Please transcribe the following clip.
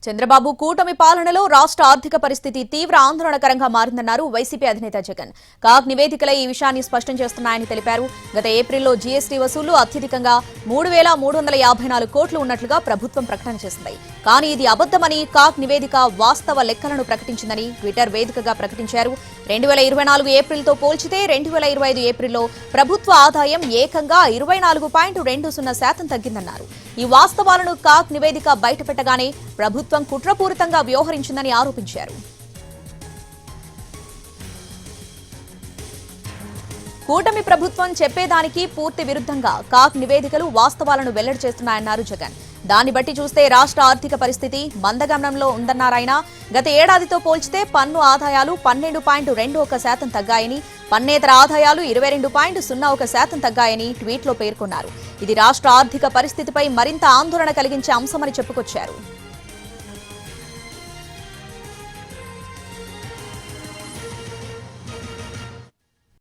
చంద్రబాబు కూటమి పాలనలో రాష్ట్ర ఆర్థిక పరిస్థితి తీవ్ర ఆందోళనకరంగా మారిందన్నారు వైసీపీ అధినేత జగన్. కాగ్ నివేదికలే ఈ విషయాన్ని స్పష్టం చేస్తున్నాయని తెలిపారు. గత ఏప్రిల్లో జీఎస్టీ వసూళ్లు అత్యధికంగా 3,354 కోట్లు ఉన్నట్లుగా ప్రభుత్వం ప్రకటన చేసింది. కానీ ఇది అబద్దమని కాగ్ నివేదిక వాస్తవ లెక్కలను ప్రకటించిందని ట్విట్టర్ వేదికగా ప్రకటించారు. 2024 ఏప్రిల్తో పోల్చితే 2025 ఏప్రిల్లో ప్రభుత్వ ఆదాయం ఏకంగా 24.20% తగ్గిందన్నారు. ఈ వాస్తవాలను కాగ్ నివేదిక బయటపెట్టగానే ప్రభుత్వం కుట్రపూరితంగా వ్యవహరించిందని ఆరోపించారు. కూటమి ప్రభుత్వం చెప్పేదానికి పూర్తి విరుద్ధంగా కాగ్ నివేదికలు వాస్తవాలను వెల్లడి చేస్తున్నాయన్నారు జగన్. దాన్ని బట్టి చూస్తే రాష్ట్ర ఆర్థిక పరిస్థితి మందగమనంలో ఉందన్నారాయన. గత ఏడాదితో పోల్చితే పన్ను ఆదాయాలు 12.21% తగ్గాయని, పన్నేతర ఆదాయాలు 22.01% తగ్గాయని ట్వీట్లో పేర్కొన్నారు. ఇది రాష్ట్ర ఆర్థిక పరిస్థితిపై మరింత ఆందోళన కలిగించే అంశమని చెప్పుకొచ్చారు.